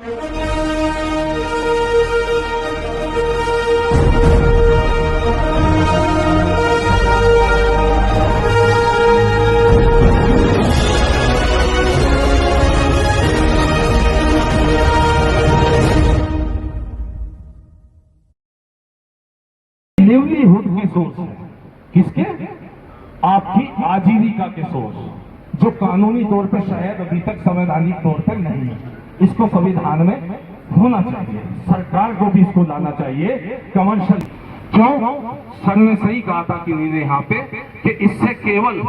Livelihood के source है, किसके? आपकी आजीविका के सोर्स, जो कानूनी तौर पर शायद अभी तक संवैधानिक तौर पर नहीं है। इसको संविधान में होना चाहिए, सरकार को भी इसको लाना चाहिए। कमर्शियल क्यों? सर ने सही कहा था कि नहीं यहाँ पे कि इससे केवल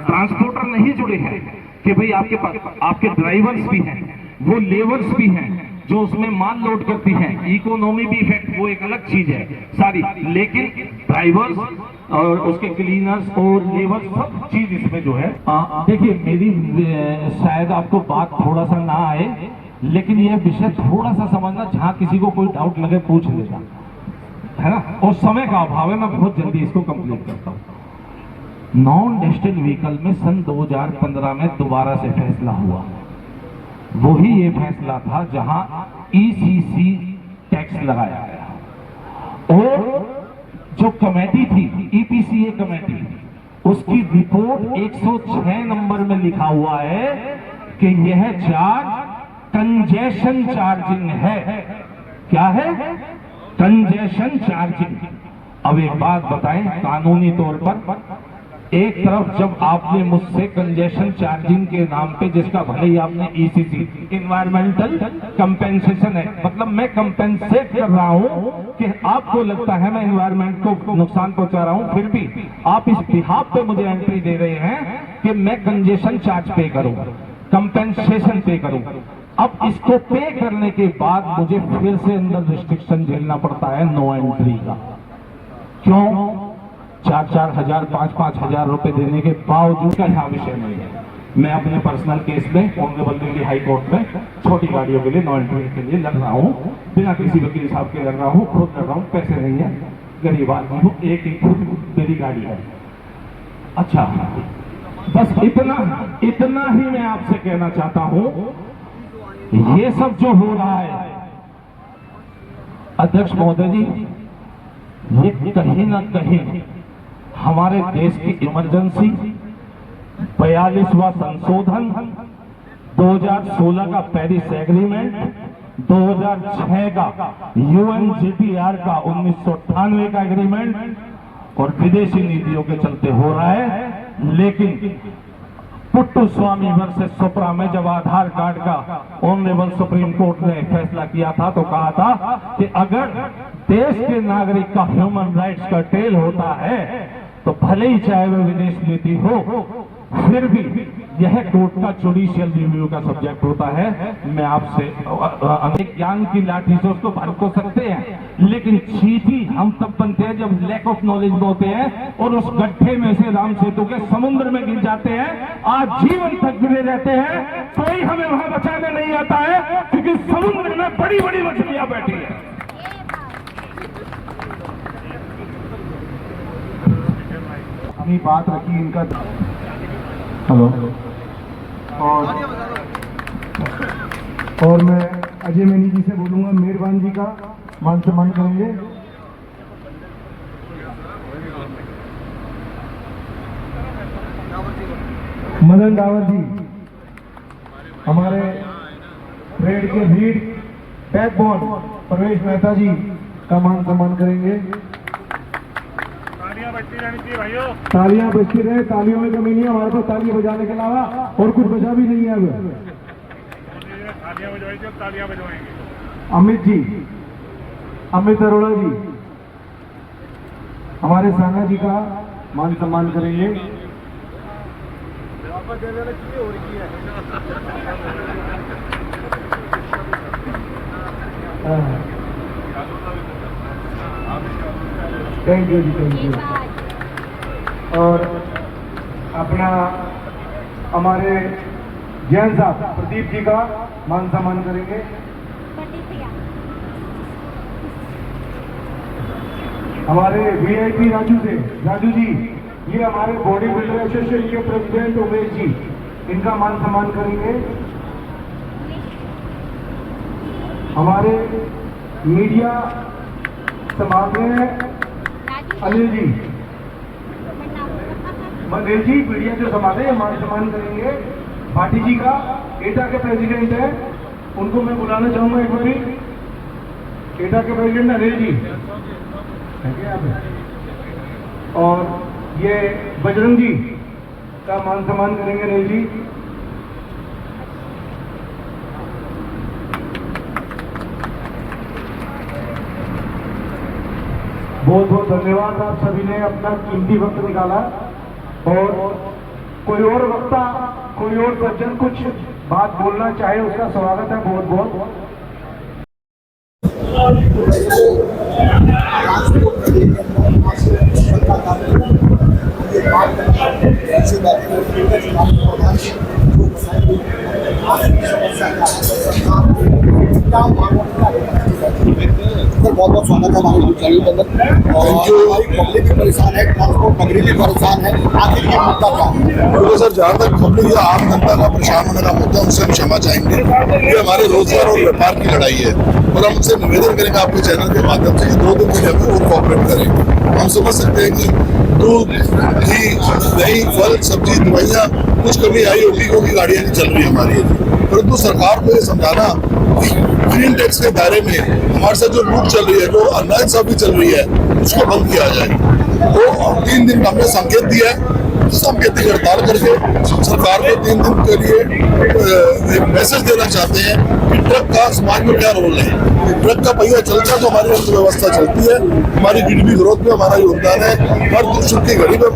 ट्रांसपोर्टर नहीं जुड़े हैं कि भाई आपके पास आपके ड्राइवर्स भी हैं, वो लेबर्स भी हैं जो उसमें माल लोड करती हैं, इकोनॉमी भी इफेक्ट, वो एक अलग चीज है सारी। लेकिन ड्राइवर्स और उसके क्लीनर्स और लेबर सब चीज इसमें जो है। देखिए मेरी शायद आपको बात थोड़ा सा ना आए, लेकिन यह विषय थोड़ा सा समझना, जहां किसी को कोई डाउट लगे पूछ लेगा, है ना। और समय का अभाव है, मैं बहुत जल्दी इसको कंप्लीट करता हूं। नॉन डेस्टिनेड व्हीकल में सन 2015 में दोबारा से फैसला हुआ। वही ये फैसला था जहां ईसीसी टैक्स लगाया गया, और जो कमेटी थी ईपीसीए कमेटी, उसकी रिपोर्ट 106 नंबर में लिखा हुआ है कि यह चार्ज कंजेशन चार्जिंग है। क्या है? Congestion charging. अब एक बात बताएं, कानूनी तौर पर एक तरफ जब आपने मुझसे कंजेशन चार्जिंग के नाम पे, जिसका भले ही आपने ईसीसी इन्वायरमेंटल कंपेंसेशन है, मतलब मैं कंपेंसेट कर रहा हूं कि आपको लगता है मैं इन्वायरमेंट को नुकसान पहुंचा रहा हूं, फिर भी आप इस बिहाफ पे मुझे एंट्री दे रहे हैं कि मैं कंजेशन चार्ज पे करूं, कंपेंसेशन पे करूं। अब इसको पे करने के बाद मुझे फिर से अंदर रिस्ट्रिक्शन झेलना पड़ता है नो एंट्री का। क्यों? 4-4 हजार 5-5 हजार रुपए देने के बावजूद का यहाँ विषय नहीं है। मैं अपने पर्सनल केस में ऑनरेबल दिल्ली हाई कोर्ट में छोटी गाड़ियों के लिए नो एंट्री के लिए लड़ रहा हूँ, बिना किसी वकील साहब के लड़ रहा हूँ, खुद लड़ रहा हूँ, पैसे नहीं है, गरीब आदमी हूँ, एक मेरी गाड़ी है। अच्छा, बस इतना ही मैं आपसे कहना चाहता हूँ। ये सब जो हो रहा है अध्यक्ष महोदय जी, ये कहीं ना कहीं हमारे देश की इमरजेंसी, 42वां संशोधन, 2016 का पेरिस एग्रीमेंट, 2006 का यूएनजीटीआर का 1998 का एग्रीमेंट और विदेशी नीतियों के चलते हो रहा है। लेकिन पुट्टू स्वामी वर्सेस सुप्रा में जब आधार कार्ड का ऑनरेबल सुप्रीम कोर्ट ने फैसला किया था, तो कहा था कि अगर देश के नागरिक का ह्यूमन राइट्स का टेल होता है तो भले ही चाहे वह विदेश नीति हो, फिर भी यह कोर्ट का जुडिशियल रिव्यू का सब्जेक्ट होता है। मैं आपसे अनेक ज्ञान की लाठी से उसको भर को सकते हैं, लेकिन चीटी हम तब बनते हैं जब लैक ऑफ नॉलेज में होते हैं और उस गड्ढे में से राम सेतु के समुद्र में गिर जाते हैं, आज जीवन तक गिरे रहते हैं, कोई हमें वहां बचाने नहीं आता है, क्योंकि समुद्र में बड़ी बड़ी मछलियां बैठी है। अपनी बात रखी इनका। हेलो। और मैं अजय मैनी जी से बोलूंगा, मेहरबान जी का मान सम्मान करेंगे। मदन डावर जी, हमारे ट्रेड के लीड बैकबोन प्रवेश मेहता जी का मान सम्मान करेंगे। तालियां बजती रहे, तालियों में कमी नहीं है हमारे पास, तालियां बजाने के अलावा और कुछ बचा भी नहीं है। अब तालियां बजवाएंगे। अमित जी, अमित अरोड़ा जी हमारे साना जी का मान सम्मान करेंगे। थैंक यू जी, थैंक यू। और अपना हमारे जैन साहब प्रदीप जी का मान सम्मान करेंगे। हमारे वीआईपी राजू जी, ये हमारे बॉडी बिल्डर एसोसिएशन के प्रेसिडेंट उमेश जी, इनका मान सम्मान करेंगे। हमारे मीडिया संभाल रहे हैं अनिल जी। अनिल जी मीडिया जो संभाले हैं मान सम्मान करेंगे। भाटी जी का एटा के प्रेसिडेंट है, उनको मैं बुलाना चाहूंगा एक बार। एटा के प्रेसिडेंट अनिल जी है क्या यहाँ पे? और ये बजरंग जी का मान सम्मान करेंगे अनिल जी। बहुत बहुत धन्यवाद, आप सभी ने अपना कीमती वक्त निकाला। और कोई और वक्ता, कोई और सज्जन कुछ बात बोलना चाहे उसका स्वागत है बहुत बहुत। बहुत बहुत स्वागत है हमारे चैनल के अंदर। और जो हमारी पब्लिक भी परेशान है, ट्रांसपोर्ट नगरी भी परेशान है, आखिर ये मुद्दा क्या है? तो सर जहाँ तक पब्लिक या आम जनता का परेशान होने का मुद्दा, उनसे हम क्षमा चाहेंगे। ये हमारे रोजगार और व्यापार की लड़ाई है और हम उनसे निवेदन करेंगे आपके चैनल के माध्यम से कि 2 दिन के लिए हमें और कोऑपरेट करें। हम समझ सकते हैं कि दूध, घी, दही, फल, सब्जी, दवाइयाँ कुछ कमी आई होगी क्योंकि गाड़ियाँ नहीं चल रही हमारी, परंतु सरकार को ये समझाना कि ग्रीन टैक्स के दायरे में हमारे साथ जो लूट चल रही है, जो अनाइंसाफी चल रही है, उसको बंद किया जाए। तो 3 दिन का हमने संकेत दिया है, सांकेतिक हड़ताल करके सरकार को 3 दिन के लिए एक मैसेज देना चाहते हैं कि ट्रक का समाज में क्या रोल है। ट्रक का पहिया चलता है तो हमारी अर्थव्यवस्था चलती है, हमारी जीडीपी ग्रोथ में हमारा योगदान है। हर दुख की घड़ी में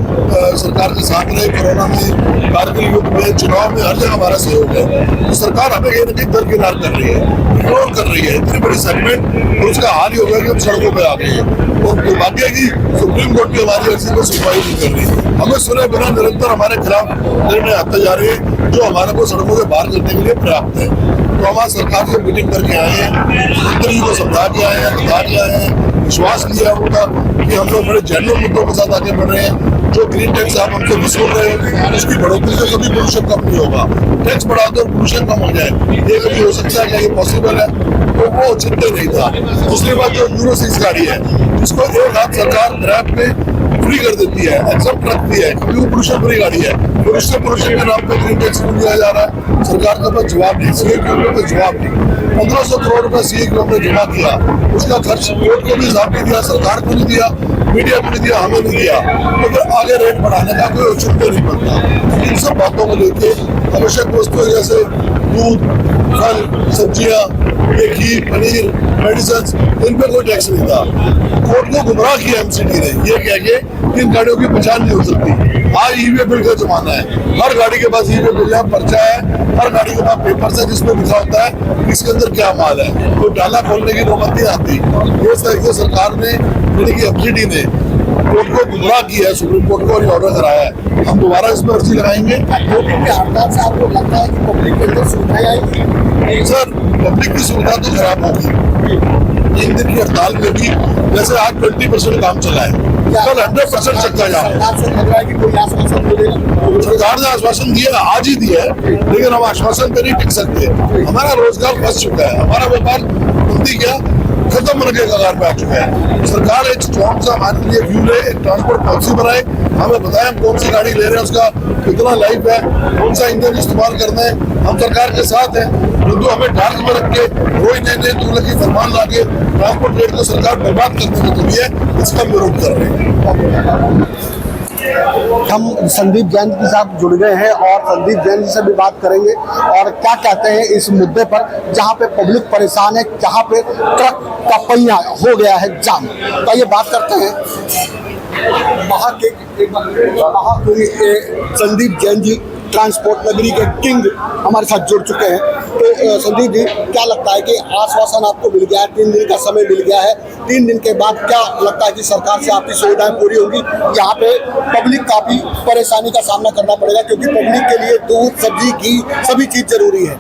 सरकार के साथ रहे, कोरोना में, कारगिल युद्ध में, चुनाव में, हर जगह हमारा सहयोग है। तो सरकार हमें कहीं न कहीं दरकिनार कर रही है, इग्नोर कर रही है इतनी बड़ी सेगमेंट, और उसका हाल ही हो गया कि हम सड़कों पर आ गए हैं। और दुर्भाग्य की सुप्रीम कोर्ट की हमारी अर्जी पर सुनवाई नहीं कर रही। हमें सुने बिना निरंतर हमारे खिलाफ निर्णय आते जा रहे हैं जो हमारे को सड़कों से बाहर करने के लिए पर्याप्त है। तो हमारे सरकार से मीटिंग करके आए हैं, मंत्री जी को समझा के आए हैं, बता के आए हैं, विश्वास लिया उनका कि हम लोग बड़े जेन्युइन मुद्दों के साथ आगे बढ़ रहे हैं। जो ग्रीन टैक्स आप हमसे वसूल रहे हैं उसकी बढ़ोतरी से कभी पोल्यूशन कम नहीं होगा। टैक्स बढ़ा दो पोल्यूशन कम हो जाए, ये कभी हो सकता है क्या ये पॉसिबल है? तो वो चिंता नहीं था। दूसरी बात जो यूरो 6 गाड़ी है जिसको एक हाथ सरकार ग्रैब में फ्री कर देती है, एक्सेप्ट रखती है क्योंकि वो पोल्यूशन फ्री गाड़ी है, और उससे पोल्यूशन के नाम पे ग्रीन टैक्स दिया जा रहा है। सरकार के पास जवाब नहीं, सीए के ऊपर जवाब नहीं। 1500 करोड़ रुपए सीए के ऊपर जमा किया, उसका खर्च कोर्ट को भी हिसाब नहीं दिया, सरकार को नहीं दिया, मीडिया को नहीं दिया, हमें नहीं दिया। तो फिर आगे रेट बढ़ाने का कोई औचित्य नहीं बनता। इन सब बातों को लेके आवश्यक वस्तुएं जैसे दूध, फल, सब्जियां, घी, पनीर, मेडिसिन, इन पर कोई टैक्स नहीं था। कोर्ट को गुमराह किया एमसीडी ने ये कह के कि इन गाड़ियों की पहचान नहीं हो सकती। आज ईवी बिल का जमाना है, हर गाड़ी के पास ईवी बिल है, पर्चा है, हर गाड़ी के पास पेपर्स है जिसमें लिखा होता है इसके अंदर क्या माल है। तो डाला खोलने की नौबत नहीं आती। ये सरकार ने यानी कि एमसीडी ने कोर्ट को गुमराह किया है, सुप्रीम कोर्ट को ऑर्डर कराया है। हम दोबारा इस पर अर्जी लगाएंगे। हड़ताल से आपको लगता है कि पब्लिक के अंदर सुविधाएं आएगी? सर पब्लिक की सुविधा तो खराब होगी। 3 दिन की हड़ताल में भी जैसे आज 20% काम चला है, कल 100% चक्का जाम है। सरकार से लग रहा है कि कोई आश्वासन मिलेगा? सरकार ने आश्वासन दिया, आज ही दिया है, लेकिन हम आश्वासन पे नहीं टिक सकते। हमारा रोजगार फंस चुका है, हमारा व्यापार बंदी क्या खत्म होने के कगार पे आ चुका है। सरकार एक स्ट्रॉन्ग सा हमारे लिए व्यू ले, एक ट्रांसपोर्ट पॉलिसी बनाए, हमें बताएं हम कौन सी गाड़ी ले रहे हैं, उसका कितना लाइफ है, कौन सा इंजन इस्तेमाल करना है। हम सरकार के साथ हैं, किंतु हमें डार्क में रख के रोज नए तुगलकी की फरमान ला के ट्रांसपोर्ट रेट को सरकार बर्बाद करने में तुली है, इसका विरोध कर रहे हैं। हम संदीप जैन के साथ जुड़ गए हैं और संदीप जैन जी से भी बात करेंगे और क्या कहते हैं इस मुद्दे पर जहां पे पब्लिक परेशान है, जहां पे ट्रक का पहिया हो गया है जाम। तो ये बात करते हैं संदीप जैन जी ट्रांसपोर्ट नगरी के किंग हमारे साथ जुड़ चुके हैं। तो संदीप जी क्या लगता है कि आश्वासन आपको मिल गया है, 3 दिन का समय मिल गया है, 3 दिन के बाद क्या लगता है कि सरकार से आपकी सुविधाएं पूरी होंगी? यहाँ पे पब्लिक काफी परेशानी का सामना करना पड़ेगा क्योंकि पब्लिक के लिए दूध, सब्जी, घी सभी चीज जरूरी है।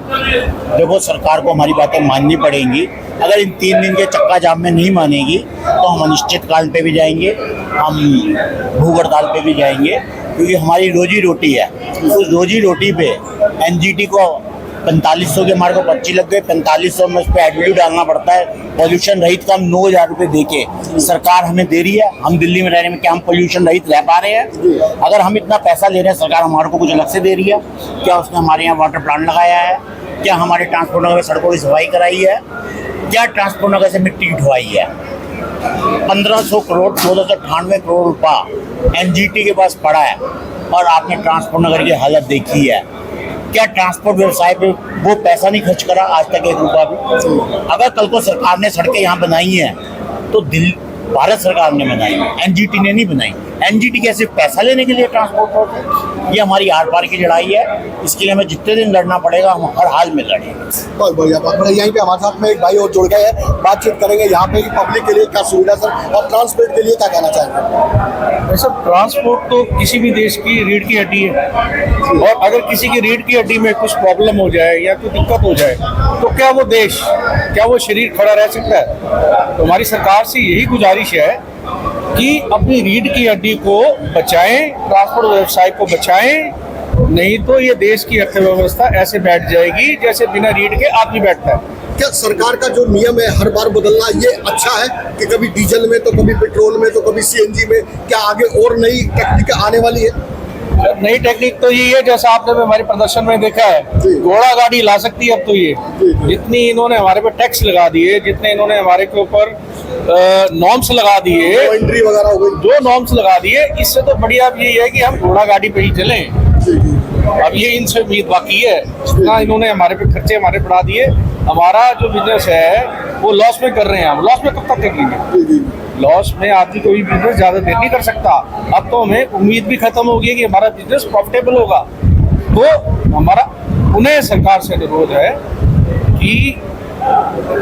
देखो सरकार को हमारी बातें माननी पड़ेंगी। अगर इन 3 दिन के चक्का जाम में नहीं मानेगी तो हम अनिश्चितकाल पे भी जाएंगे, हम भूख हड़ताल पे भी जाएंगे, क्योंकि हमारी रोजी रोटी है। उस रोजी रोटी पे एनजीटी को 4500 के हमारे को पर्ची लग गई, 4500 में उस पर एडमिट डालना पड़ता है। पॉल्यूशन रहित का हम 9000 रुपये दे के सरकार हमें दे रही है। हम दिल्ली में रहने में क्या हम पॉल्यूशन रहित रह पा रहे हैं? अगर हम इतना पैसा ले रहे हैं, सरकार हमारे को कुछ अलग से दे रही है क्या? उसने हमारे यहाँ वाटर प्लांट लगाया है क्या? हमारे ट्रांसपोर्ट नगर में सड़कों की सफाई कराई है क्या? ट्रांसपोर्ट नगर से मिट्टी उठवाई है? 1500 करोड़ 1498 करोड़ रुपया एनजीटी के पास पड़ा है और आपने ट्रांसपोर्ट नगर की हालत देखी है क्या? ट्रांसपोर्ट व्यवसाय पे वो पैसा नहीं खर्च करा आज तक 1 रुपया भी। अगर कल को सरकार ने सड़कें यहाँ बनाई हैं तो दिल्ली भारत सरकार ने बनाई, एनजीटी ने नहीं बनाई। एनजीटी कैसे पैसा लेने के लिए ट्रांसपोर्ट होते? ये हमारी आर पार की लड़ाई है। इसके लिए हमें जितने दिन लड़ना पड़ेगा हम हर हाल में लड़ेंगे। बहुत बढ़िया, बहुत बढ़िया। यहीं पे हमारे साथ में एक भाई और जुड़ गए हैं, बातचीत करेंगे यहाँ पे कि पब्लिक के लिए क्या सुविधा सर और ट्रांसपोर्ट के लिए क्या कहना चाहेंगे? सर, ट्रांसपोर्ट तो किसी भी देश की रीढ़ की हड्डी है और अगर किसी की रीढ़ की हड्डी में कुछ प्रॉब्लम हो जाए या कोई दिक्कत हो जाए तो क्या वो देश, क्या वो शरीर खड़ा रह सकता है? तो हमारी सरकार से यही गुजारिश है कि अपनी रीढ़ की हड्डी को बचाएं, ट्रांसपोर्ट व्यवसाय को बचाएं, नहीं तो ये देश की अर्थव्यवस्था ऐसे बैठ जाएगी जैसे बिना रीढ़ के आदमी बैठता है। क्या सरकार का जो नियम है हर बार बदलना ये अच्छा है कि कभी डीजल में तो कभी पेट्रोल में तो कभी सीएनजी में, क्या आगे और नई टेक्निक आने वाली है? नई टेक्निक तो यही है, जैसा आपने हमारे प्रदर्शन में देखा है, घोड़ा गाड़ी ला सकती है अब तो ये। जितनी इन्होंने हमारे पे टैक्स लगा दिए, जितने इन्होंने हमारे के ऊपर नॉर्म्स लगा दिए, एंट्री वगैरह हो गई, जो नॉर्म्स लगा दिए, इससे तो बढ़िया अब यही है कि हम घोड़ा गाड़ी पे ही चलें। अब ये इनसे उम्मीद बाकी है, जितना इन्होंने हमारे पे खर्चे हमारे बढ़ा दिए, हमारा जो बिजनेस है वो लॉस में कर रहे हैं। हम लॉस में कब तक करेंगे? लॉस में आदमी कोई बिजनेस ज्यादा देर नहीं कर सकता। अब तो हमें उम्मीद भी खत्म हो गई कि हमारा बिजनेस प्रॉफिटेबल होगा। तो हमारा उन्हें सरकार से अनुरोध है कि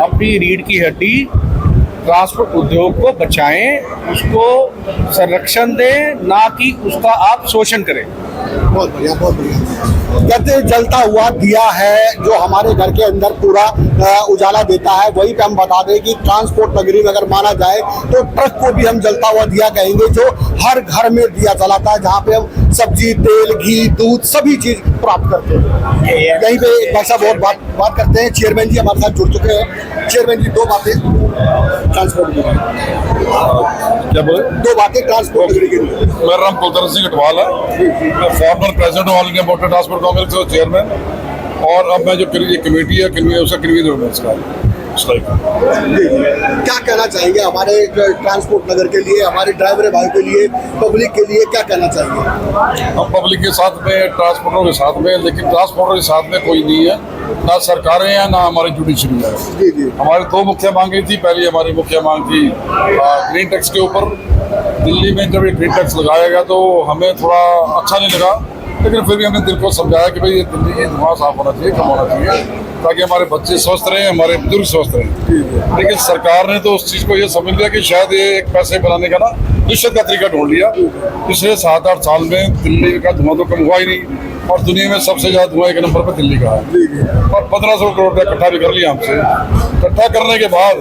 अपनी रीढ़ की हड्डी ट्रांसपोर्ट उद्योग को बचाएं, उसको संरक्षण दें, ना कि उसका आप शोषण करें। बहुत बढ़िया, बहुत बढ़िया। कहते हैं जलता हुआ दिया है जो हमारे घर के अंदर पूरा उजाला देता है, वहीं पे हम बता दें कि ट्रांसपोर्ट नगरी में अगर माना जाए तो ट्रक को भी हम जलता हुआ दिया कहेंगे, जो हर घर में दिया जलाता है, जहाँ पे हम सब्जी, तेल, घी, दूध सभी चीज प्राप्त करते हैं। यहीं पे भाई साहब और बात करते हैं। चेयरमैन जी हमारे साथ जुड़ चुके हैं। चेयरमैन जी, दो बातें ट्रांसपोर्ट के लिए, क्या बोले? दो बातें ट्रांसपोर्ट नगरी के लिए। मेरा नाम कुलतर सिंह कटवाल है, मैं former president all India motor transport Congress का चेयरमैन, और अब मैं जो कमेटी है उसका कन्वीनर हूँ इसका। क्या कहना चाहेंगे हमारे ट्रांसपोर्ट नगर के लिए, हमारे ड्राइवर भाई के लिए, पब्लिक के लिए क्या कहना चाहेंगे? हम पब्लिक के साथ में, ट्रांसपोर्टरों के साथ में, लेकिन ट्रांसपोर्टर के साथ में कोई नहीं है, ना सरकारें हैं ना हमारी जुडिशरी है। जी जी। हमारी दो मुख्य मांगें थी। पहली हमारी मुख्य मांग थी ग्रीन टैक्स के ऊपर। दिल्ली में जब ये ग्रीन टैक्स लगाया गया तो हमें थोड़ा अच्छा नहीं लगा, लेकिन फिर भी हमने दिल को समझाया कि भाई ये दिल्ली की धुआं साफ होना चाहिए, कम होना चाहिए, ताकि हमारे बच्चे स्वस्थ रहें, हमारे बुजुर्ग स्वस्थ रहें। लेकिन सरकार ने तो उस चीज़ को ये समझ लिया कि शायद ये एक पैसे बनाने का ना रिश्वत का तरीका ढूंढ लिया। पिछले 7-8 साल में दिल्ली का धुआं तो कम हुआ ही नहीं, और दुनिया में सबसे ज़्यादा धुआं एक नंबर पर दिल्ली का है। और 1500 करोड़ रुपया इकट्ठा भी कर लिया हमसे। इकट्ठा करने के बाद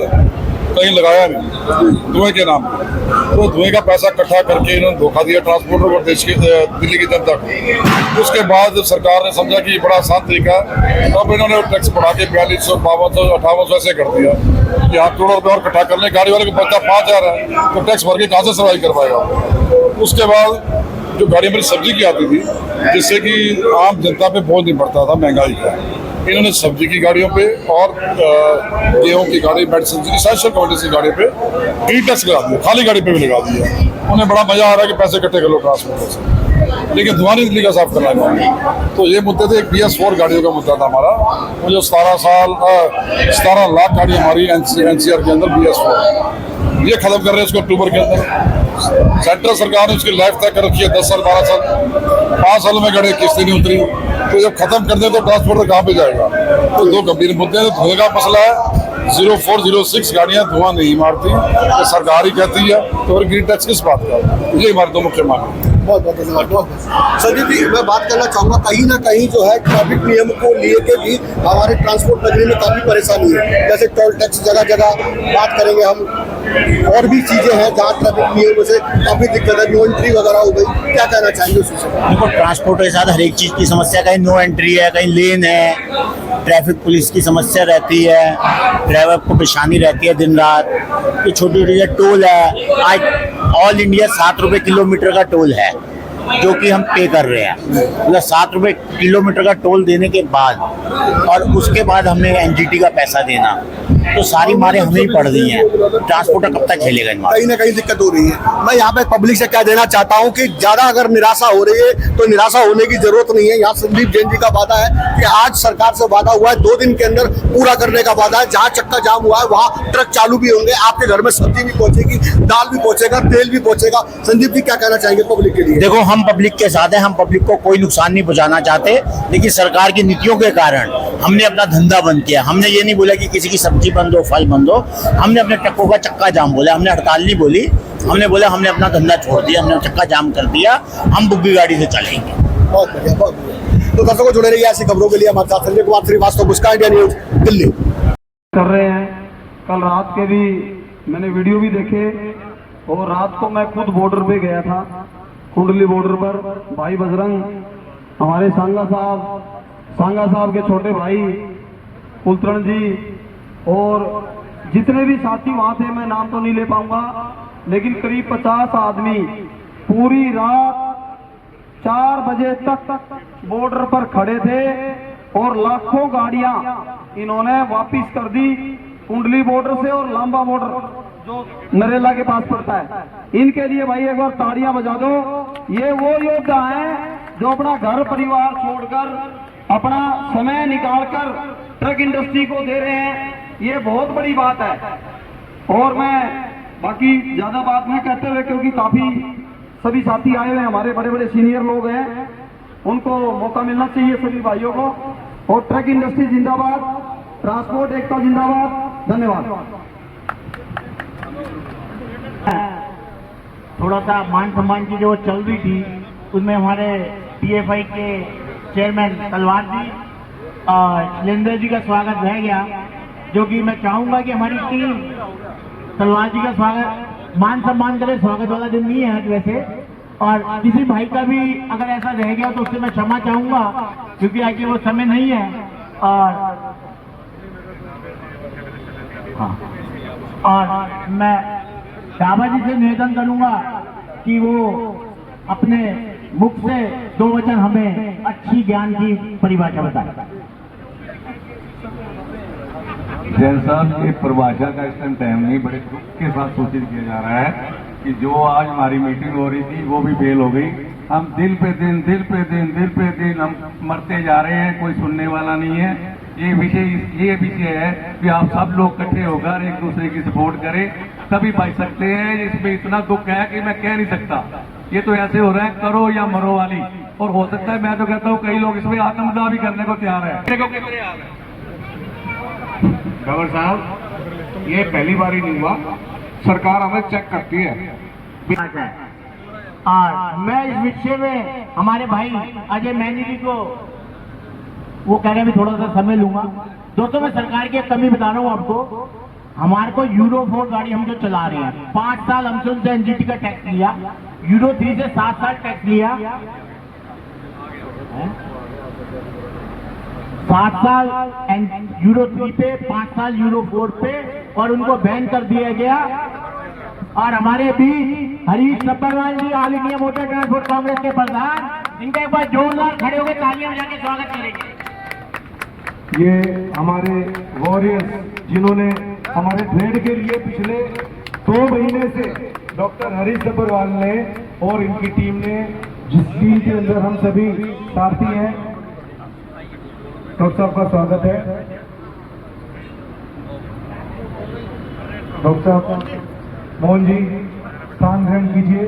कहीं लगाया नहीं धुएं के नाम पर, तो धुएं का पैसा इकट्ठा करके इन्होंने धोखा दिया ट्रांसपोर्टर और देश की दिल्ली की जनता को। उसके बाद सरकार ने समझा कि ये बड़ा आसान तरीका है, तब इन्होंने टैक्स बढ़ा के 4200, 5200, 5800 ऐसे कर दिया कि आप करोड़ रुपये और इकट्ठा कर लें। गाड़ी वाले को बच्चा 5000 है तो टैक्स भर के कहाँ से सर्वाइव कर पाएगा? उसके बाद जो गाड़ी हमारी सब्जी की आती थी, जिससे कि आम जनता पे बोझ नहीं पड़ता था महंगाई का, इन्होंने सब्जी की गाड़ियों पे और गेहूं की गाड़ी, मेडिसिन की, एसेंशियल कमोडिटीज की गाड़ी पे ग्रीन टैक्स लगा दिया, खाली गाड़ी पे भी लगा दिया। उन्हें बड़ा मजा आ रहा है कि पैसे इकट्ठे कर लो ट्रांसपोर्ट से, लेकिन धुआं नहीं दिल्ली का साफ करना है। तो ये मुद्दे थे। एक BS4 गाड़ियों का मुद्दा था हमारा, वो जो 17 लाख गाड़ी हमारी NCR के अंदर BS4, ये खत्म कर रहे हैं इसको अक्टूबर के अंदर। सेंट्रल सरकार ने उसकी लाइफ तय कर रखी है 10 साल, 12 साल। 5 सालों में गाड़ी किस्तें नहीं उतरी, तो जब खत्म कर दें तो ट्रांसपोर्टर कहाँ पे जाएगा? तो दो गंभीर मुद्दे हैं। धुएं का मसला है, 0406 गाड़ियाँ धुआं नहीं मारती, तो सरकार ही कहती है, तो फिर ग्रीन टैक्स किस बात का? ये हमारे दो मुख्य मांग है। बहुत बहुत धन्यवाद, बहुत बहुत। संदीप जी, मैं बात करना चाहूँगा, कहीं ना कहीं जो है ट्रैफिक नियम को लेके भी हमारे ट्रांसपोर्ट नगरी में काफ़ी परेशानी है, जैसे टोल टैक्स जगह जगह बात करेंगे हम, और भी चीज़ें हैं जहाँ ट्रैफिक नियमों से काफ़ी दिक्कत है, नो एंट्री वगैरह हो गई, क्या कहना चाहेंगे उस विषय में? देखो, ट्रांसपोर्ट के साथ हर एक चीज़ की समस्या, कहीं नो एंट्री है, कहीं लेन है, ट्रैफिक पुलिस की समस्या रहती है, ड्राइवर को परेशानी रहती है दिन रात। ये छोटी छोटी टोल है, आज ऑल इंडिया 7 रुपये किलोमीटर का टोल है जो कि हम पे कर रहे हैं, मतलब 7 रुपये किलोमीटर का टोल देने के बाद और उसके बाद हमें एनजीटी का पैसा देना, तो सारी मारें हमें ही पड़ रही हैं। ट्रांसपोर्टर कब तक झेलेगा इन कहीं ना कहीं दिक्कत हो रही है। मैं यहाँ पे पब्लिक से क्या देना चाहता हूँ कि ज्यादा अगर निराशा हो रही है तो निराशा होने की जरूरत नहीं है। यहाँ संदीप जैन जी का वादा है कि आज सरकार से वादा हुआ है 2 दिन के अंदर पूरा करने का वादा है। जहाँ चक्का जाम हुआ है वहाँ ट्रक चालू भी होंगे, आपके घर में सब्जी भी पहुंचेगी, दाल भी पहुंचेगा, तेल भी पहुंचेगा। संदीप जी क्या कहना चाहेंगे पब्लिक के लिए? देखो, हम पब्लिक के साथ हैं, हम पब्लिक को कोई नुकसान नहीं पहुंचाना चाहते, लेकिन सरकार की नीतियों के कारण हमने अपना धंधा बंद किया। हमने ये नहीं बोला कि किसी की सब्जी बंद हो, फल बंद हो, हमने अपने ट्रकों का चक्का जाम बोला, हमने हड़ताल नहीं बोली, हमने बोला हमने अपना धंधा छोड़ दिया, हमने चक्का जाम कर दिया, हम बुग्गी गाड़ी से चलेंगे। बहुत बढ़िया, बहुत बढ़िया। तो दर्शकों जुड़े रहिए ऐसी खबरों के लिए हमारे साथ। संजय कुमार श्रीवास्तव, मुस्कान इंडिया न्यूज, दिल्ली। कर रहे हैं। कल रात के भी मैंने वीडियो भी देखे, और रात को मैं खुद बॉर्डर पे गया था, कुंडली बॉर्डर पर। भाई बजरंग, हमारे सांगा साहब के छोटे भाई कुलतरण जी, और जितने भी साथी वहां थे, मैं नाम तो नहीं ले पाऊंगा, लेकिन करीब 50 आदमी पूरी रात 4 बजे तक बॉर्डर पर खड़े थे, और लाखों गाड़ियां इन्होंने वापस कर दी कुंडली बॉर्डर से, और लांबा बॉर्डर जो नरेला के पास पड़ता है। इनके लिए भाई एक बार ताड़ियां बजा दो। ये वो योद्धा हैं जो अपना घर परिवार छोड़कर, अपना समय निकालकर ट्रक इंडस्ट्री को दे रहे हैं। ये बहुत बड़ी बात है। और मैं बाकी ज्यादा बात नहीं कहते हुए, क्योंकि काफी सभी साथी आए हुए हैं, हमारे बड़े बड़े सीनियर लोग हैं, उनको मौका मिलना चाहिए सभी भाइयों को। और ट्रक इंडस्ट्री जिंदाबाद, ट्रांसपोर्ट एकता जिंदाबाद। धन्यवाद। थोड़ा सा मान सम्मान की जो चल रही थी, उसमें हमारे पीएफआई के चेयरमैन तलवार जी और शिलेंद्र जी का स्वागत रह गया, जो कि मैं चाहूंगा कि हमारी टीम तलवार जी का स्वागत मान सम्मान करे। स्वागत वाला दिन नहीं है आज वैसे, और किसी भाई का भी अगर ऐसा रह गया तो उससे मैं क्षमा चाहूंगा, क्योंकि आगे वो समय नहीं है। और मैं डाबा जी से निवेदन करूंगा कि वो अपने मुख से 2 वचन हमें अच्छी ज्ञान की परिभाषा बताए। जैन साहब, ये परिभाषा का इस टाइम नहीं, बड़े दुख के साथ सूचित किया जा रहा है कि जो आज हमारी मीटिंग हो रही थी वो भी फेल हो गई। हम दिन पे दिन हम मरते जा रहे हैं, कोई सुनने वाला नहीं है। ये विषय है कि आप सब लोग इकट्ठे होकर एक दूसरे की सपोर्ट करें, तभी बच सकते हैं। इसमें इतना दुख है कि मैं कह नहीं सकता। ये तो ऐसे हो रहा है करो या मरो वाली, और हो सकता है, मैं तो कहता हूँ कई लोग इसमें आत्मदाह भी करने को तैयार है। गवर साहब, ये पहली बार ही नहीं हुआ, सरकार हमें चेक करती है। और मैं इस विषय में हमारे भाई अजय मैनी जी को वो कह रहे हैं थोड़ा सा समय लूंगा। दोस्तों, मैं सरकार की एक कमी बता रहा हूँ आपको। हमारे को यूरो 4 गाड़ी हम जो चला रहे हैं, 5 साल हमसे उनसे एनजीटी का टैक्स लिया, यूरो 3 से 7 साल टैक्स लिया, 7 साल यूरो 3 पे, 5 साल यूरो 4 पे, और उनको बैन कर दिया गया। और हमारे भी Harish Sabharwal ji, all India motor transport congress के प्रधान, इनका एक बार जोरदार खड़े होकर तालियां बजा के स्वागत करेंगे। ये हमारे वॉरियर्स जिन्होंने हमारे ट्रेड के लिए पिछले 2 महीने से डॉक्टर हरीश सब्बरवाल ने और इनकी टीम ने, जिस टीम के अंदर हम सभी साथी हैं, डॉक्टर साहब का स्वागत है। डॉक्टर साहब, मोहन जी स्थान ग्रहण कीजिए।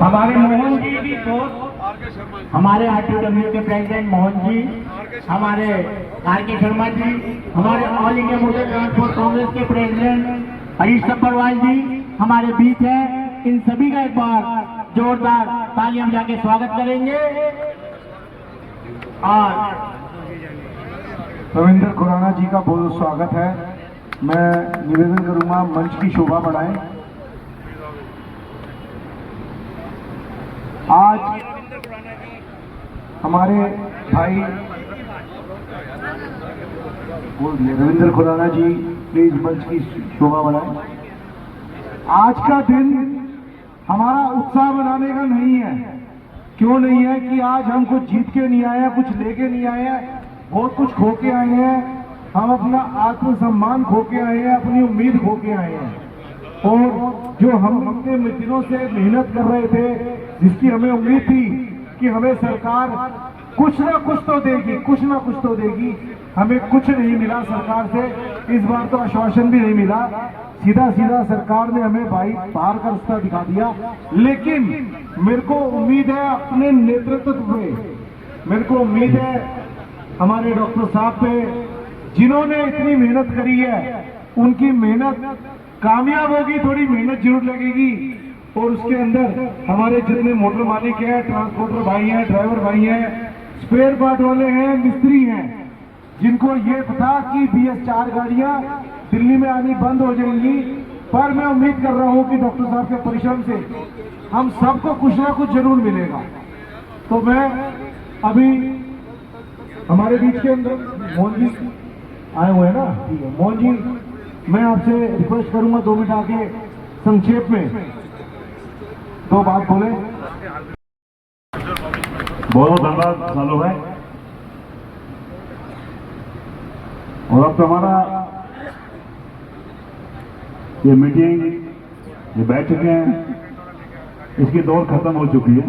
हमारे मोहन जी भी बहुत हमारे RTW के प्रेसिडेंट मोहन जी, हमारे R.K. शर्मा जी, हमारे all India motor transport congress के प्रेसिडेंट हरीश सब्बरवाल जी हमारे बीच हैं। इन सभी का एक बार जोरदार तालियां जाके स्वागत करेंगे। और रविंद्र खुराना जी का बहुत स्वागत है। मैं निवेदन करूंगा मंच की शोभा बढ़ाएं। आज हमारे भाई रविंद्र खुराना जी प्लीज मंच की शोभा बढ़ाएं। आज का दिन हमारा उत्साह बनाने का नहीं है। क्यों नहीं है कि आज हम कुछ जीत के नहीं आए हैं, कुछ लेके नहीं आए हैं, बहुत कुछ खो के आए हैं। हम अपना आत्मसम्मान खो के आए हैं, अपनी उम्मीद खो के आए हैं। और जो हम इतने दिनों से मेहनत कर रहे थे, जिसकी हमें उम्मीद थी कि हमें सरकार कुछ ना कुछ तो देगी, कुछ ना कुछ तो देगी, हमें कुछ नहीं मिला सरकार से। इस बार तो आश्वासन भी नहीं मिला, सीधा सीधा सरकार ने हमें बाहर का रास्ता दिखा दिया। लेकिन मेरे को उम्मीद है अपने नेतृत्व पे, मेरे को उम्मीद है हमारे डॉक्टर साहब पे, जिन्होंने इतनी मेहनत करी है। उनकी मेहनत कामयाब होगी, थोड़ी मेहनत जरूर लगेगी। और उसके अंदर हमारे जितने मोटर मालिक हैं, ट्रांसपोर्टर भाई हैं, ड्राइवर भाई हैं, स्पेयर पार्ट वाले हैं, मिस्त्री हैं, जिनको ये पता कि BS4 गाड़ियां दिल्ली में आनी बंद हो जाएंगी। पर मैं उम्मीद कर रहा हूं कि डॉक्टर साहब के परिश्रम से हम सबको कुछ ना कुछ जरूर मिलेगा। तो मैं अभी हमारे बीच के अंदर मोहन जी आए हुए हैं ना, ठीक है मोहन जी, मैं आपसे रिक्वेस्ट करूंगा 2 मिनट आके संक्षेप में 2 बात बोले। बहुत धन्यवाद सालू भाई। और अब तो हमारा ये मीटिंग, ये बैठकें, इसकी दौर खत्म हो चुकी है।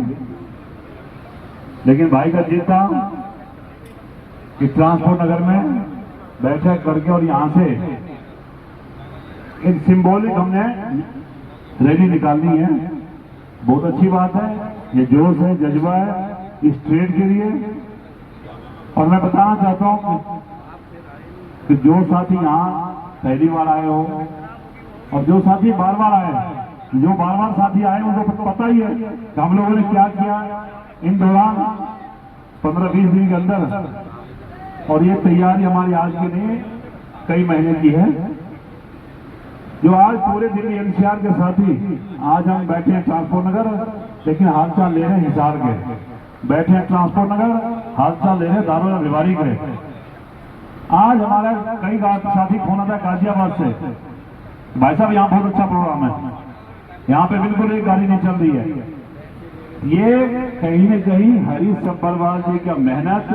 लेकिन भाई का जिद था कि ट्रांसपोर्ट नगर में बैठक करके और यहां से एक सिंबॉलिक हमने रैली निकालनी है। बहुत अच्छी बात है, ये जोश है, जज्बा है इस ट्रेड के लिए। और मैं बताना चाहता हूं कि जो साथी यहां पहली बार आए हो और जो साथी बार बार आए, जो बार बार साथी आए उनको पता ही है कि हम लोगों ने क्या किया इन दौरान 15-20 दिन के अंदर। और ये तैयारी हमारी आज की नहीं, कई महीने की है। जो आज पूरे दिल्ली NCR के साथी आज हम बैठे हैं ट्रांसपोर्ट नगर, लेकिन हालचाल ले रहे हैं हिसार के, बैठे हैं ट्रांसपोर्ट नगर, हालचाल ले रहे हैं दारोगा रिवारी के। आज हमारा कई साथी फोन आता है गाजियाबाद से, भाई साहब यहाँ बहुत अच्छा प्रोग्राम है, यहाँ पे बिल्कुल एक गाड़ी नहीं चल रही है। ये कहीं न कहीं हरीश सब्बरवाल जी का मेहनत,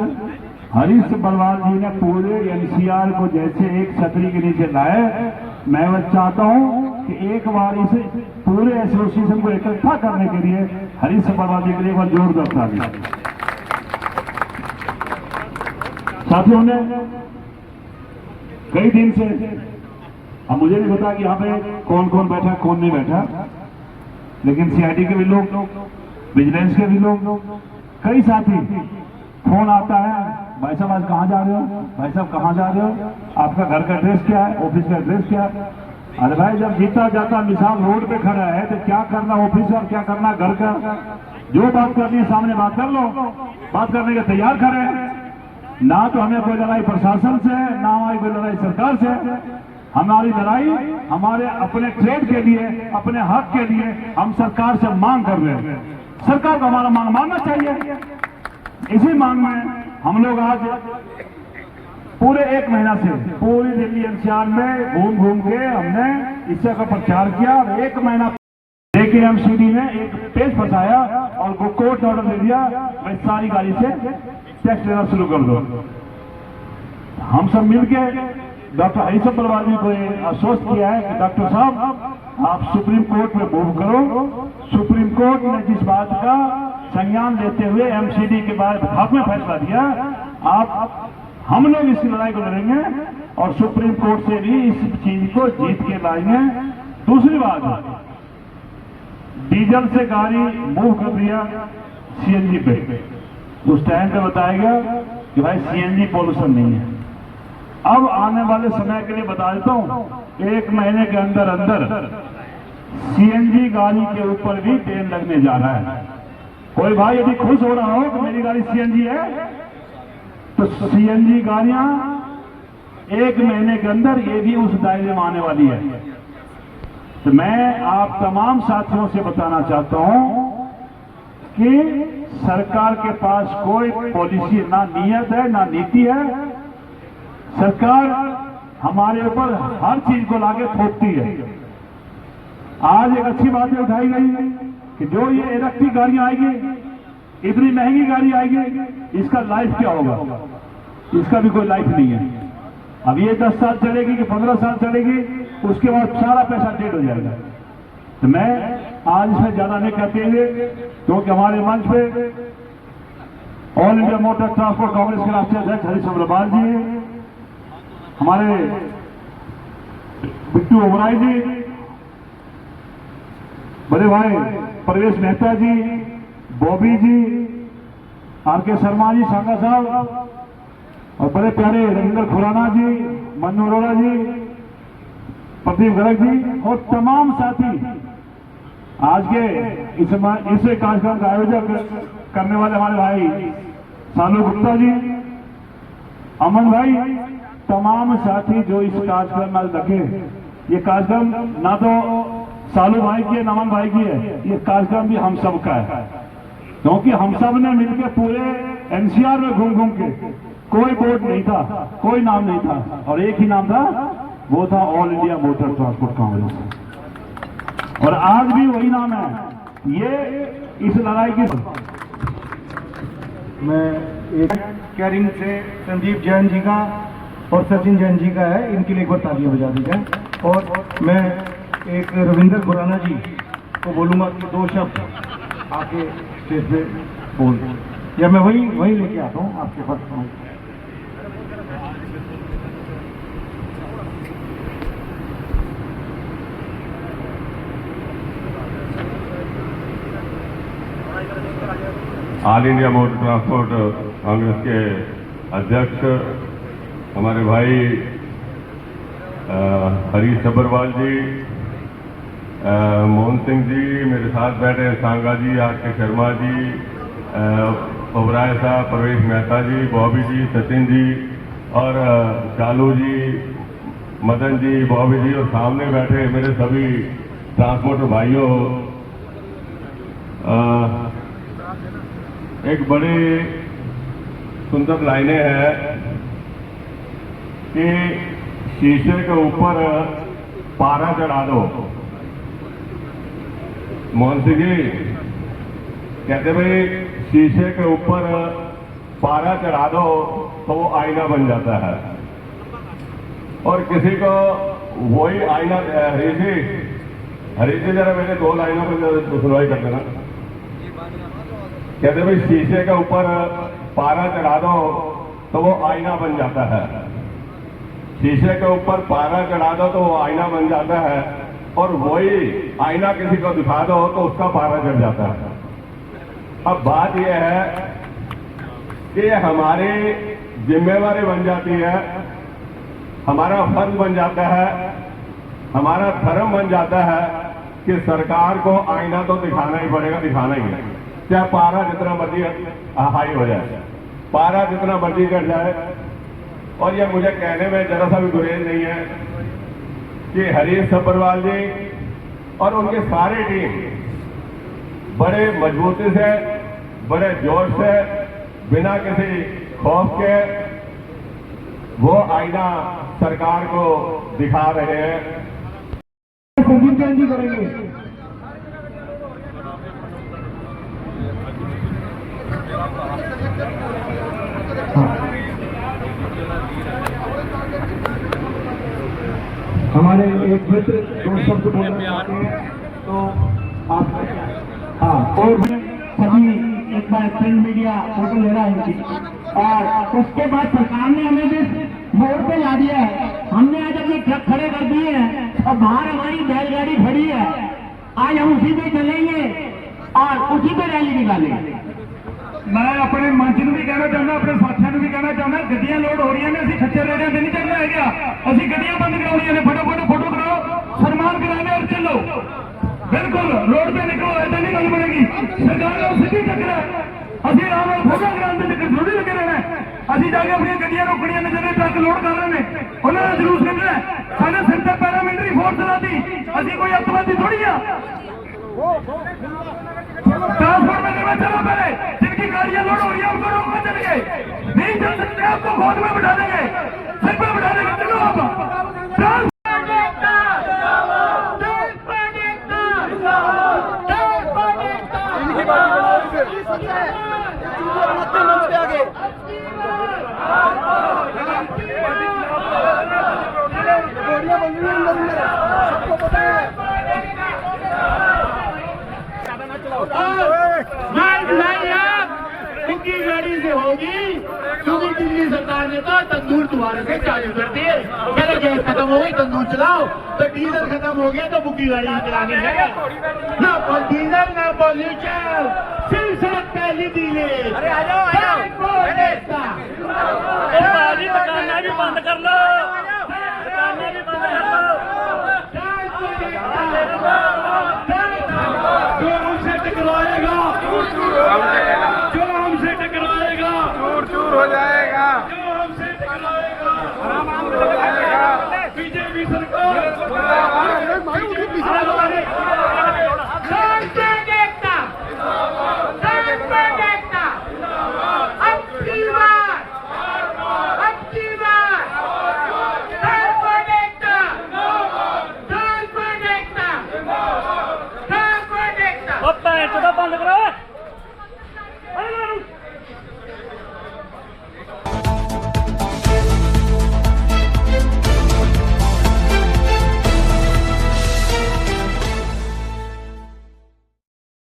हरीश सब्बरवाल जी ने पूरे NCR को जैसे एक छतरी के नीचे लाए। मैं बस चाहता हूं कि एक बार इसे पूरे एसोसिएशन को इकट्ठा करने के लिए हरीश सब्बरवाल जी के लिए एक बार जोरदार ताली। साथियों ने कई दिन से, अब मुझे नहीं पता कि यहाँ पे कौन कौन बैठा कौन नहीं बैठा, लेकिन CID के भी लोग, विजिलेंस के भी लोग, कई साथी फोन आता है, भाई साहब आज कहाँ जा रहे हो, भाई साहब कहाँ जा रहे हो, आपका घर का एड्रेस क्या है, ऑफिस का एड्रेस क्या है। अरे भाई जब जीता जाता मिसाल रोड पे खड़ा है तो क्या करना ऑफिस का, क्या करना घर का, जो बात करनी है सामने बात कर लो, बात करने के तैयार खड़े हैं। ना तो हमें कोई लड़ाई प्रशासन से है, ना हमारी कोई लड़ाई सरकार से है। हमारी लड़ाई हमारे अपने ट्रेड के लिए, अपने हक के लिए हम सरकार से मांग कर रहे हैं। सरकार को हमारा मांग मानना चाहिए। इसी मांग में हम लोग आज पूरे 1 महीना से पूरी दिल्ली NCR में घूम घूम के हमने इसका का प्रचार किया। 1 महीना लेकिन MCD ने एक पेज फंसाया और कोर्ट ऑर्डर दे दिया, मैं सारी गाड़ी से टैक्स लेना शुरू कर दो। हम सब मिलके डॉक्टर हरीश सब्बरवाल जी को आश्वस्त किया है कि डॉक्टर साहब आप सुप्रीम कोर्ट में मूव करो। सुप्रीम कोर्ट ने जिस बात का संज्ञान लेते हुए MCD के बाद हक में फैसला दिया, आप हम लोग इस लड़ाई को लड़ेंगे और सुप्रीम कोर्ट से भी इस चीज को जीत के लाएंगे। दूसरी बात, डीजल से गाड़ी मूव कर दिया, सीएनजी पे, उस टाइम पे बताया गया कि भाई सीएनजी पॉल्यूशन नहीं है। अब आने वाले समय के लिए बता देता हूं, 1 महीने के अंदर अंदर सीएनजी गाड़ी के ऊपर भी बैन लगने जा रहा है। कोई भाई यदि खुश हो रहा हो कि मेरी गाड़ी सीएनजी है, तो सीएनजी गाड़ियां 1 महीने के अंदर ये भी उस दायरे में आने वाली है। तो मैं आप तमाम साथियों से बताना चाहता हूं कि सरकार के पास कोई पॉलिसी ना नीयत है ना नीति है। सरकार हमारे ऊपर हर चीज को लाके थोपती है। आज एक अच्छी बात उठाई गई कि जो ये इलेक्ट्रिक गाड़ियां आएगी, इतनी महंगी गाड़ी आएगी, इसका लाइफ क्या होगा? इसका भी कोई लाइफ नहीं है। अब ये 10 साल चलेगी कि 15 साल चलेगी, उसके बाद सारा पैसा डेड हो जाएगा। तो मैं आज इसमें ज्यादा नहीं कहते हुए, क्योंकि हमारे मंच पे all India motor transport congress के राष्ट्रीय अध्यक्ष हरीश अग्रवाल जी, हमारे बिट्टू ओबराय जी, बड़े भाई परवेश मेहता जी, बॉबी जी, आर.के. शर्मा जी, सांगा साहब, और बड़े प्यारे रविंद्र खुराना जी, मन्नू अरोड़ा जी, प्रदीप गर्ग जी और तमाम साथी आज के इस कार्यक्रम का आयोजन करने वाले हमारे भाई सानू गुप्ता जी, अमन भाई, तमाम साथी जो इस कार्यक्रम में लगे। ये कार्यक्रम ना तो सालू भाई की है, नमन भाई की है, ये कार्यक्रम भी हम सब का है, क्योंकि हम सब ने मिलकर पूरे एनसीआर में घूम घूम के, कोई बोर्ड नहीं था, कोई नाम नहीं था, और एक ही नाम था, वो था all India motor transport Congress. और आज भी वही नाम है। ये इस लड़ाई की मैं एक कैरिंग से संजीव जैन जी का और सचिन जैन जी का है, इनके लिए एक बार तालियां बजा दी जाए। और मैं एक रविंद्र खुराना जी को बोलूंगा कि 2 शब्द आके स्टेज पे बोल, या मैं वही लेके आता हूँ आपके पास। All India motor transport congress के अध्यक्ष हमारे भाई हरीश अग्रवाल जी, मोहन सिंह जी, मेरे साथ बैठे सांगा जी, आर.के. शर्मा जी, ओबराय साहब, परवेश मेहता जी, बॉबी जी, सचिन जी और चालू जी, मदन जी, बॉबी जी, और सामने बैठे मेरे सभी ट्रांसपोर्टर भाइयों, एक बड़ी सुंदर लाइनें हैं कि शीशे के ऊपर पारा चढ़ा दो। मोहन सिंह जी कहते भाई शीशे के ऊपर पारा चढ़ा दो तो वो आईना बन जाता है, और किसी को वही आईना, हरीश जी जरा मेरे 2 लाइनों पर सुनवाई कर देना। कहते भाई शीशे के ऊपर पारा चढ़ा दो तो वो आईना बन जाता है, शीशे के ऊपर पारा चढ़ा दो तो वो आईना बन जाता है, और वही आईना किसी को दिखा दो तो उसका पारा चढ़ जाता है। अब बात यह है कि हमारी जिम्मेवारी बन जाती है, हमारा फर्ज बन जाता है, हमारा धर्म बन जाता है कि सरकार को आईना तो दिखाना ही पड़ेगा, दिखाना ही है, चाहे पारा जितना मर्जी हाई हो जाए, पारा जितना मर्जी चढ़ जाए। और ये मुझे कहने में जरा सा भी गुरेज नहीं है कि हरीश अग्रवाल जी और उनके सारे टीम बड़े मजबूती से, बड़े जोश से, बिना किसी खौफ के वो आईना सरकार को दिखा रहे हैं। संजीव जैन जी करेंगे। हमारे एक मित्र 2 शब्द बोलना चाहते हैं, तो आप और सभी एक बार प्रिंट मीडिया फोटो ले रहा है इनकी, और उसके बाद सरकार ने हमें भी मोड़ पे ला दिया है। हमने आज अपने ट्रक खड़े कर दिए हैं और बाहर हमारी बैलगाड़ी खड़ी है, आज हम उसी पे चलेंगे। और उसी पे रैली निकाले। मैं अपने मंच ਨੂੰ ਵੀ ਕਹਿਣਾ ਚਾਹੁੰਦਾ, ਆਪਣੇ ਸਾਥੀਆਂ ਨੂੰ ਵੀ ਕਹਿਣਾ ਚਾਹੁੰਦਾ, ਗੱਡੀਆਂ ਲੋਡ ਹੋ ਰਹੀਆਂ ਨੇ, ਅਸੀਂ ਖੱਚਰ ਰੇੜਿਆਂ ਤੇ ਨਹੀਂ ਚੜਨਾ ਹੈਗਾ, ਅਸੀਂ ਗੱਡੀਆਂ ਬੰਦ ਕਰਾਉਣੀਆਂ ਨੇ, ਫਟਾਫਟ ਫੋਟੋ ਕਰਾਓ, ਸਨਮਾਨ ਕਰਾਣੇ और चलो। बिल्कुल रोड पे निकलो, ऐसा नहीं गल बनेगी। सरकार ਨਾਲ ਸਿੱਧੀ टक्कर है, ਅਸੀਂ ਆਰਾਮ ਨਾਲ ਫੋਟੋ ਕਰਾਉਣ ਦੇ ਚੱਕਰ ਥੋੜੀ ਲੱਗੇ ਰਹਿਣਾ, ਅਸੀਂ ਜਾ ਕੇ ਆਪਣੀਆਂ ਗੱਡੀਆਂ ਰੋਕਣੀਆਂ ਨੇ, ਜਿਹੜੇ ਟਰੱਕ ਲੋਡ ਕਰ ਰਹੇ ਨੇ ਉਹਨਾਂ ਦਾ ਜਲੂਸ ਕੱਢਣਾ। ਸਾਡੇ ਸਿਰ ਤੇ ਪੈਰਾਮਿਲਟਰੀ ਫੋਰਸ ਲਾਤੀ, ਅਸੀਂ ਕੋਈ ਅੱਤਵਾਦੀ ਥੋੜੀ ਆ। ट्रांसपोर्ट में चलो, पहले जिनकी गाड़ियां लोड हो रही है उनको रोकना चलेंगे, नहीं चल सकते आपको गोद में बिठा देंगे, सिर पे बिठा देंगे। चलो आप उनकी गाड़ी से होगी, क्योंकि दिल्ली सरकार ने तो तंदूर दोबारा से चालू कर दिए। पहले गैस खत्म हो गई, तंदूर चलाओ, तो डीजल खत्म हो गया तो बुकी गाड़ी चलानी है। ना डीजल ना पॉल्यूशन, सिर्फ सड़क पहली दिले। अरे आ जाओ, दुकान भी बंद कर लो।